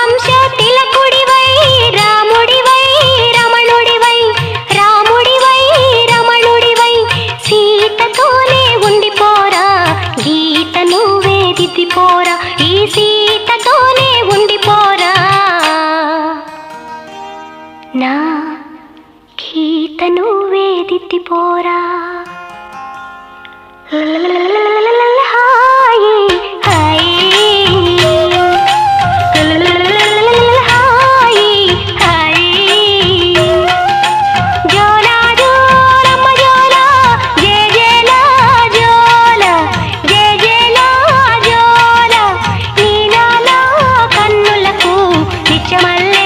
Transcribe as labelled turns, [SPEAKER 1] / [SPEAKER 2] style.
[SPEAKER 1] వంశ తిలకుడివై రాముడివై రమణుడివై రాముడివై రమణుడివై సీతతోనే ఉండిపోరా గీత నువ్వే దిద్దిపోరా ఈ సీతతోనే ఉండిపోరా నా గీత నువ్వే దిద్దిపోరా నిత్యమల్ల